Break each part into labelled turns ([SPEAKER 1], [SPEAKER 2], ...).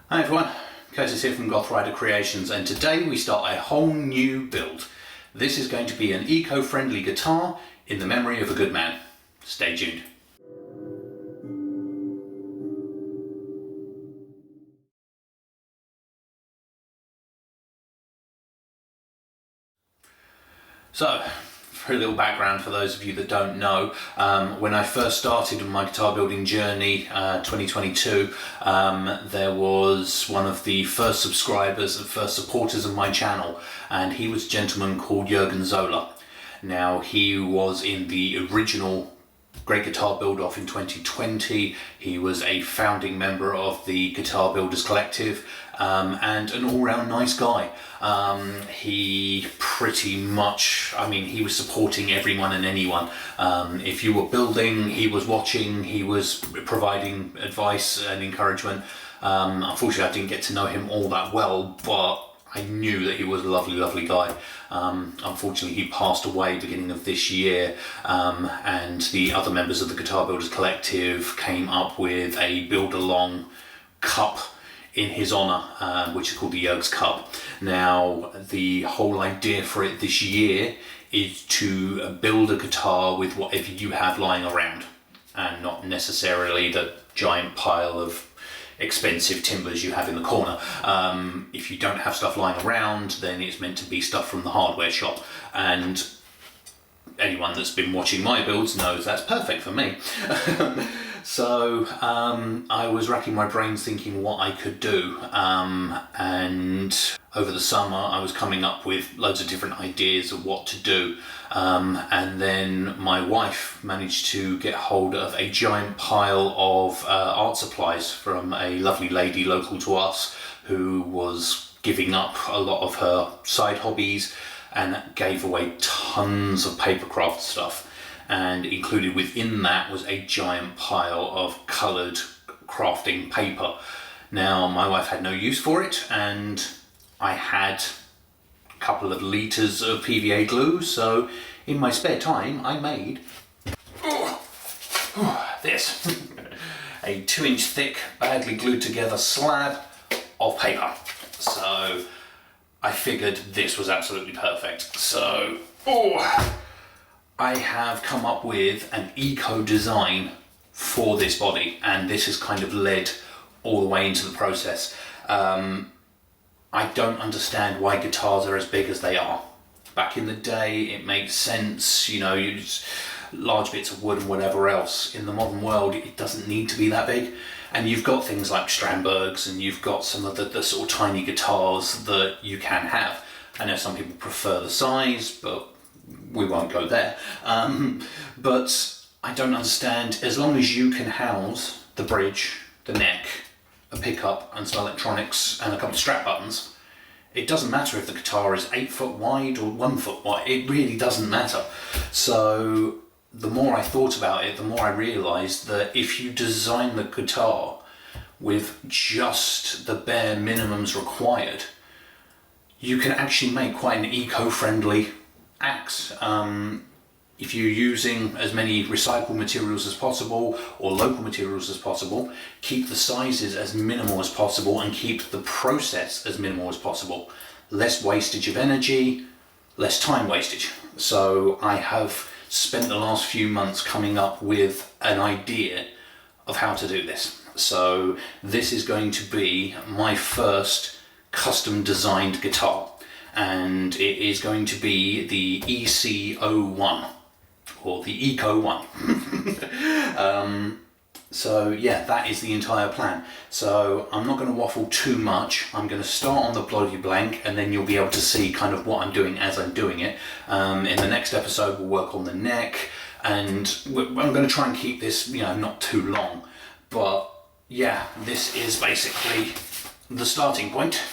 [SPEAKER 1] Hi everyone, Curtis here from Goth Rider Creations, and today we start a whole new build. This is going to be an eco-friendly guitar in the memory of a good man. Stay tuned. So, for a little background for those of you that don't know, when I first started on my guitar building journey, 2022, there was one of the first subscribers and first supporters of my channel, and he was a gentleman called Jurgen Zoller. Now, he was in the original Great Guitar Build Off in 2020. He was a founding member of the Guitar Builders Collective, and an all-round nice guy. He pretty much, he was supporting everyone and anyone. If you were building, he was watching, he was providing advice and encouragement. Unfortunately, I didn't get to know him all that well, but I knew that he was a lovely, lovely guy. Unfortunately, he passed away beginning of this year, and the other members of the Guitar Builders Collective came up with a build-along cup in his honour, which is called the Jurgs Cup. Now, the whole idea for it this year is to build a guitar with whatever you have lying around, and not necessarily the giant pile of expensive timbers you have in the corner. If you don't have stuff lying around, then it's meant to be stuff from the hardware shop, and anyone that's been watching my builds knows that's perfect for me. So I was racking my brains thinking what I could do, and over the summer I was coming up with loads of different ideas of what to do, and then my wife managed to get hold of a giant pile of art supplies from a lovely lady local to us who was giving up a lot of her side hobbies and gave away tons of paper craft stuff. And included within that was a giant pile of coloured crafting paper. Now, my wife had no use for it, and I had a couple of litres of PVA glue, so in my spare time I made this. A 2-inch thick, badly glued together slab of paper. So I figured this was absolutely perfect. So I have come up with an eco design for this body, and this has kind of led all the way into the process. I don't understand why guitars are as big as they are. Back in the day, it makes sense, you use large bits of wood and whatever else. In the modern world, it doesn't need to be that big. And you've got things like Strandbergs, and you've got some of the sort of tiny guitars that you can have. I know some people prefer the size, but we won't go there. But I don't understand, as long as you can house the bridge, the neck, a pickup and some electronics and a couple of strap buttons, it doesn't matter if the guitar is 8 foot wide or 1 foot wide, it really doesn't matter. So the more I thought about it, the more I realised that if you design the guitar with just the bare minimums required, you can actually make quite an eco-friendly axe. If you're using as many recycled materials as possible or local materials as possible, keep the sizes as minimal as possible and keep the process as minimal as possible. Less wastage of energy, less time wastage. So I have spent the last few months coming up with an idea of how to do this. So this is going to be my first custom designed guitar, and it is going to be the EC01 or the Eco 1. So yeah, that is the entire plan. So I'm not going to waffle too much. I'm going to start on the bloody blank, and then you'll be able to see kind of what I'm doing as I'm doing it. In the next episode we'll work on the neck, and I'm going to try and keep this not too long. But yeah, this is basically the starting point.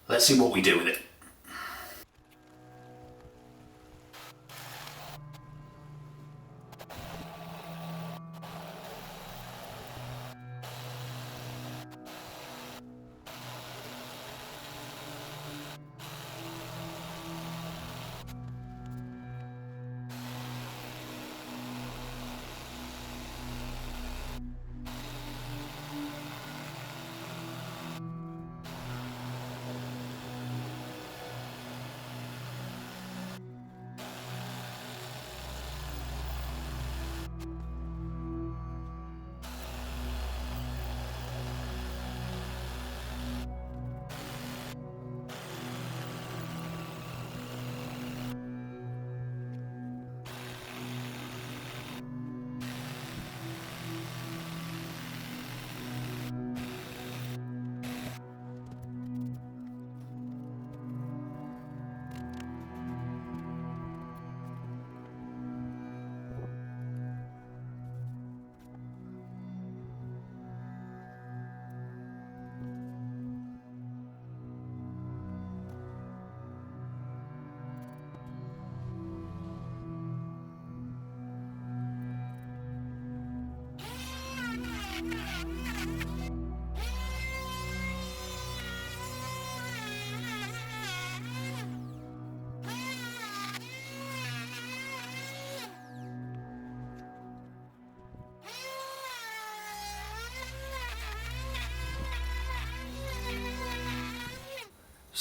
[SPEAKER 1] Let's see what we do with it.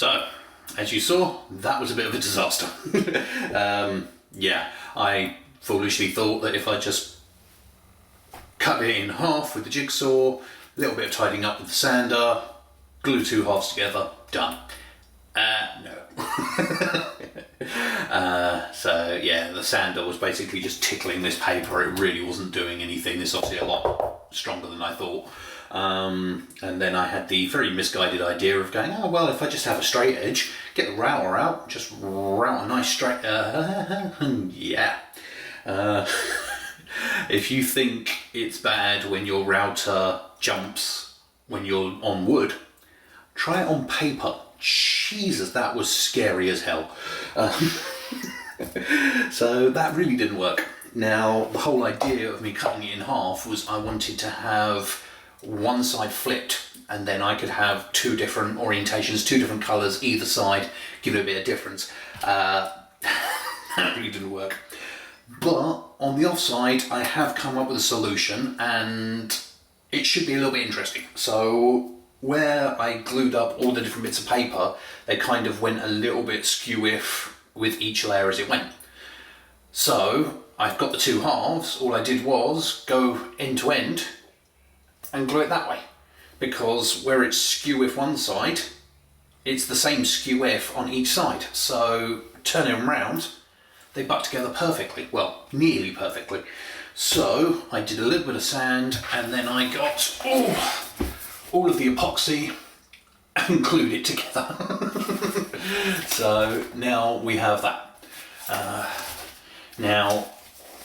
[SPEAKER 1] So, as you saw, that was a bit of a disaster. Yeah, I foolishly thought that if I just cut it in half with the jigsaw, a little bit of tidying up with the sander, glue 2 halves together, done. No. So yeah, the sander was basically just tickling this paper. It really wasn't doing anything. This is obviously a lot stronger than I thought. And then I had the very misguided idea of going, oh well, if I just have a straight edge, get the router out, just route a nice straight, yeah. If you think it's bad when your router jumps when you're on wood, try it on paper. Jesus, that was scary as hell. So that really didn't work. Now, the whole idea of me cutting it in half was I wanted to have one side flipped, and then I could have 2 different orientations, 2 different colours either side, give it a bit of difference. That really didn't work. But on the offside, I have come up with a solution, and it should be a little bit interesting. So where I glued up all the different bits of paper, they kind of went a little bit skew-if with each layer as it went. So I've got the 2 halves. All I did was go end to end and glue it that way, because where it's skew-if one side, it's the same skew-if on each side. So turning them round, they butt together perfectly, well, nearly perfectly. So I did a little bit of sand, and then I got all of the epoxy and glued it together. So now we have that. Now,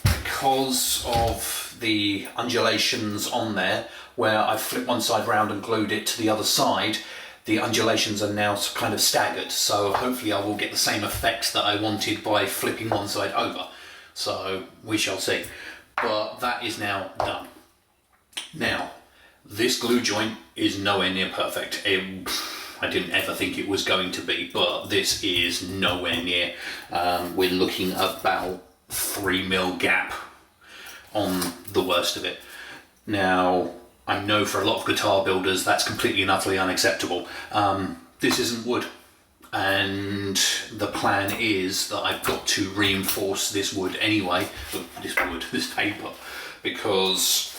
[SPEAKER 1] because of the undulations on there, where I flipped one side round and glued it to the other side, the undulations are now kind of staggered, so hopefully I will get the same effect that I wanted by flipping one side over. So we shall see. But that is now done. Now, this glue joint is nowhere near perfect. I didn't ever think it was going to be, but this is nowhere near. We're looking about 3mm gap on the worst of it. Now, I know for a lot of guitar builders that's completely and utterly unacceptable. This isn't wood, and the plan is that I've got to reinforce this wood anyway, this paper, because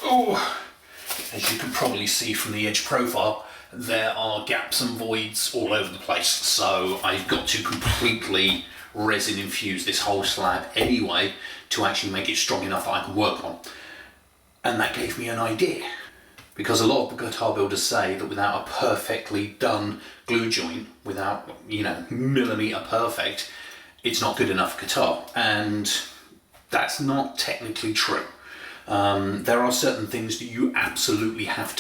[SPEAKER 1] as you can probably see from the edge profile, there are gaps and voids all over the place. So I've got to completely resin infuse this whole slab anyway to actually make it strong enough that I can work on. And that gave me an idea, because a lot of guitar builders say that without a perfectly done glue joint, without, millimeter perfect, it's not good enough guitar. And that's not technically true. There are certain things that you absolutely have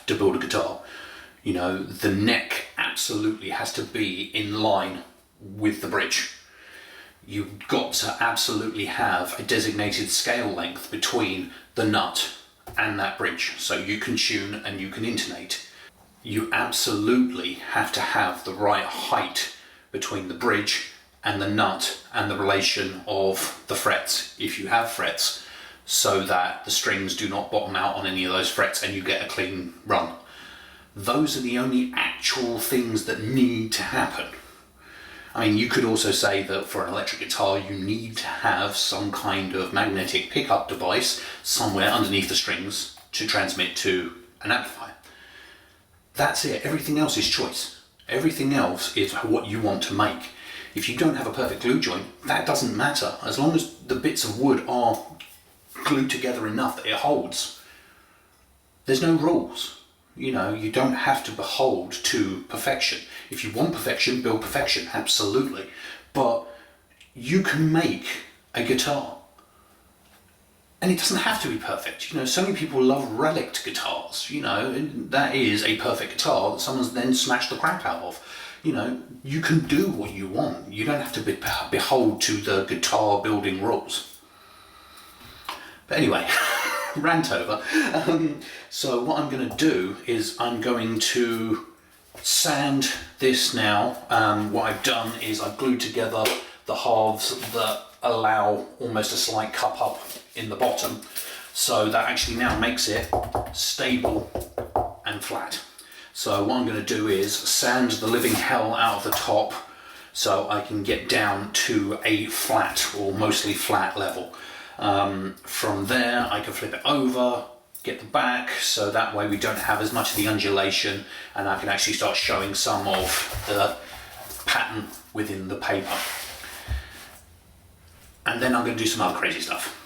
[SPEAKER 1] to build a guitar. The neck absolutely has to be in line with the bridge. You've got to absolutely have a designated scale length between the nut and that bridge, so you can tune and you can intonate. You absolutely have to have the right height between the bridge and the nut and the relation of the frets, if you have frets, so that the strings do not bottom out on any of those frets and you get a clean run. Those are the only actual things that need to happen. I mean, you could also say that for an electric guitar you need to have some kind of magnetic pickup device somewhere underneath the strings to transmit to an amplifier. That's it. Everything else is choice. Everything else is what you want to make. If you don't have a perfect glue joint, that doesn't matter. As long as the bits of wood are glued together enough that it holds, there's no rules. You don't have to behold to perfection. If you want perfection, build perfection, absolutely. But you can make a guitar, and it doesn't have to be perfect. So many people love relict guitars. That is a perfect guitar that someone's then smashed the crap out of. You can do what you want. You don't have to behold to the guitar building rules. But anyway, rant over. So what I'm going to do is I'm going to sand this now. What I've done is I've glued together the halves that allow almost a slight cup up in the bottom, so that actually now makes it stable and flat. So what I'm going to do is sand the living hell out of the top so I can get down to a flat or mostly flat level. From there I can flip it over, get the back, so that way we don't have as much of the undulation, and I can actually start showing some of the pattern within the paper. And then I'm going to do some other crazy stuff.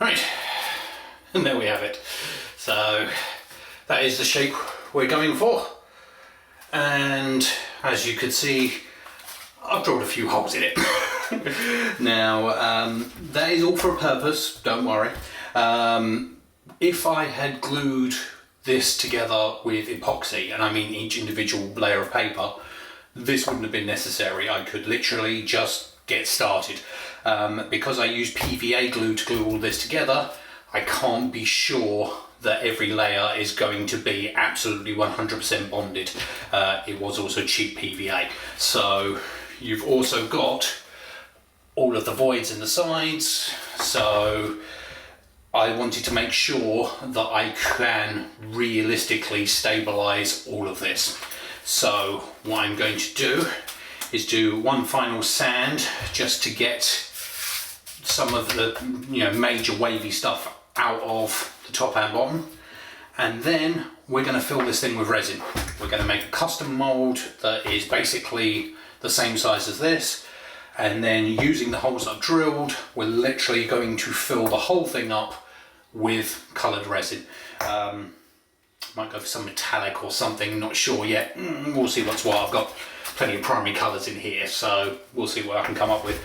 [SPEAKER 1] Right, and there we have it. So that is the shape we're going for, and as you could see, I've drawn a few holes in it. Now that is all for a purpose, don't worry. If I had glued this together with epoxy, and I mean each individual layer of paper, this wouldn't have been necessary. I could literally just get started. Because I use PVA glue to glue all this together, I can't be sure that every layer is going to be absolutely 100% bonded. It was also cheap PVA. So you've also got all of the voids in the sides, so I wanted to make sure that I can realistically stabilize all of this. So what I'm going to do is do one final sand just to get some of the major wavy stuff out of the top and bottom, and then we're going to fill this thing with resin. We're going to make a custom mold that is basically the same size as this, and then using the holes I've drilled, we're literally going to fill the whole thing up with coloured resin. Might go for some metallic or something, not sure yet. We'll see what's what. I've got plenty of primary colours in here, so we'll see what I can come up with.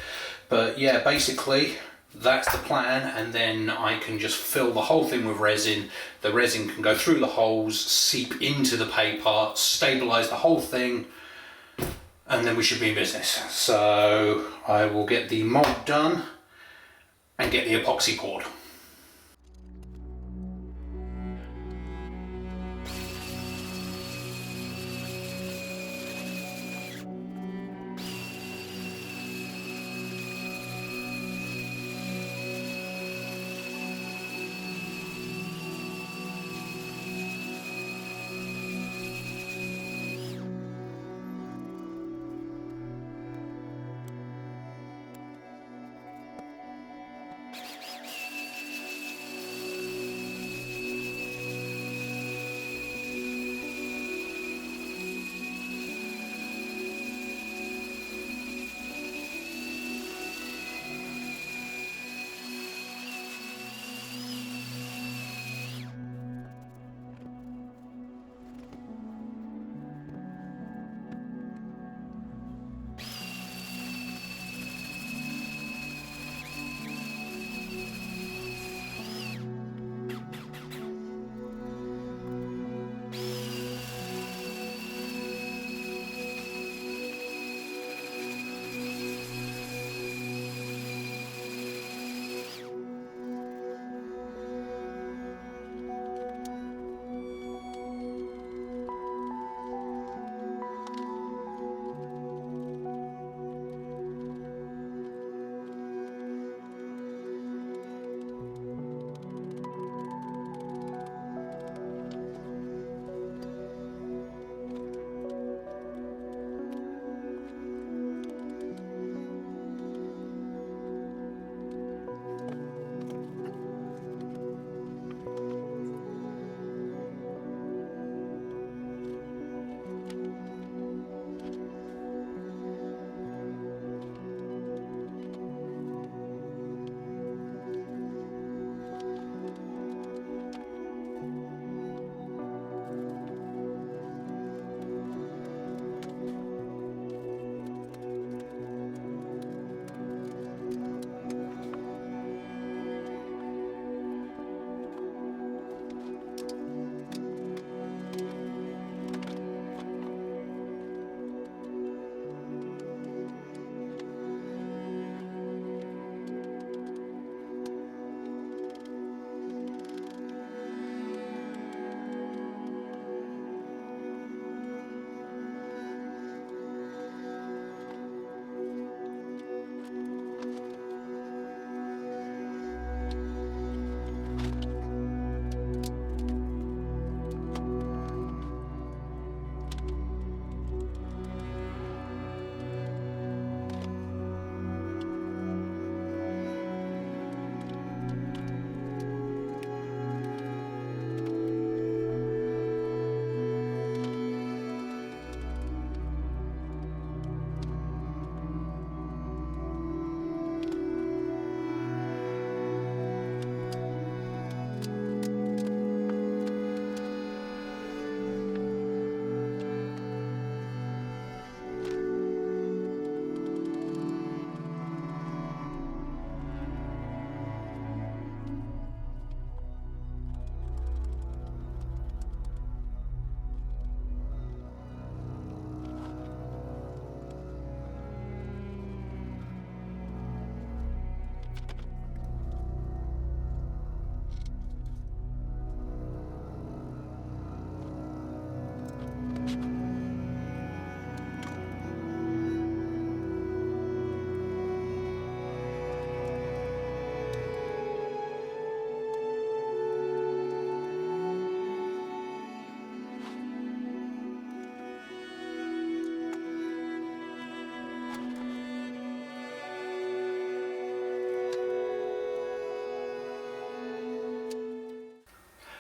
[SPEAKER 1] But yeah, basically that's the plan, and then I can just fill the whole thing with resin. The resin can go through the holes, seep into the paper, stabilise the whole thing, and then we should be in business. So I will get the mould done and get the epoxy poured.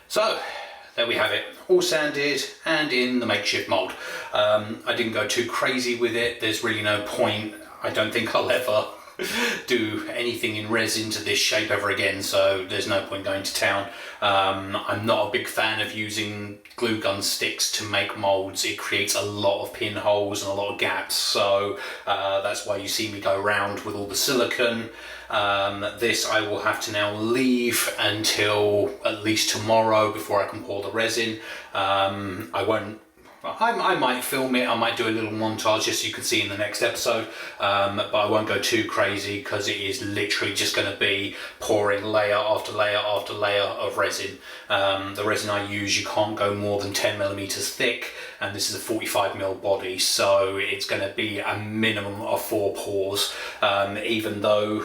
[SPEAKER 1] So there we have it, all sanded and in the makeshift mould. I didn't go too crazy with it. There's really no point. I don't think I'll ever do anything in resin to this shape ever again, so there's no point going to town. I'm not a big fan of using glue gun sticks to make molds. It creates a lot of pinholes and a lot of gaps, so that's why you see me go around with all the silicone. This I will have to now leave until at least tomorrow before I can pour the resin. I might film it, I might do a little montage just so you can see in the next episode, but I won't go too crazy because it is literally just going to be pouring layer after layer after layer of resin. The resin I use, you can't go more than 10 millimeters thick, and this is a 45mm body, so it's going to be a minimum of 4 pours, even though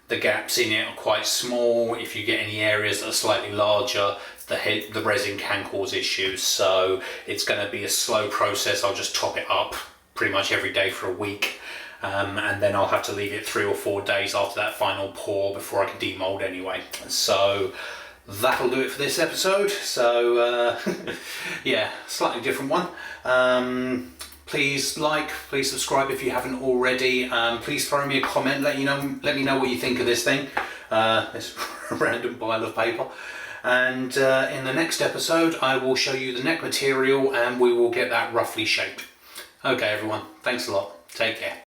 [SPEAKER 1] the gaps in it are quite small. If you get any areas that are slightly larger, the resin can cause issues, so it's going to be a slow process. I'll just top it up pretty much every day for a week, and then I'll have to leave it 3 or 4 days after that final pour before I can demold anyway. So that'll do it for this episode. So yeah, slightly different one. Please please subscribe if you haven't already. Please throw me a comment, let me know what you think of this thing, this random pile of paper. And in the next episode I will show you the neck material and we will get that roughly shaped. Okay everyone, thanks a lot, take care.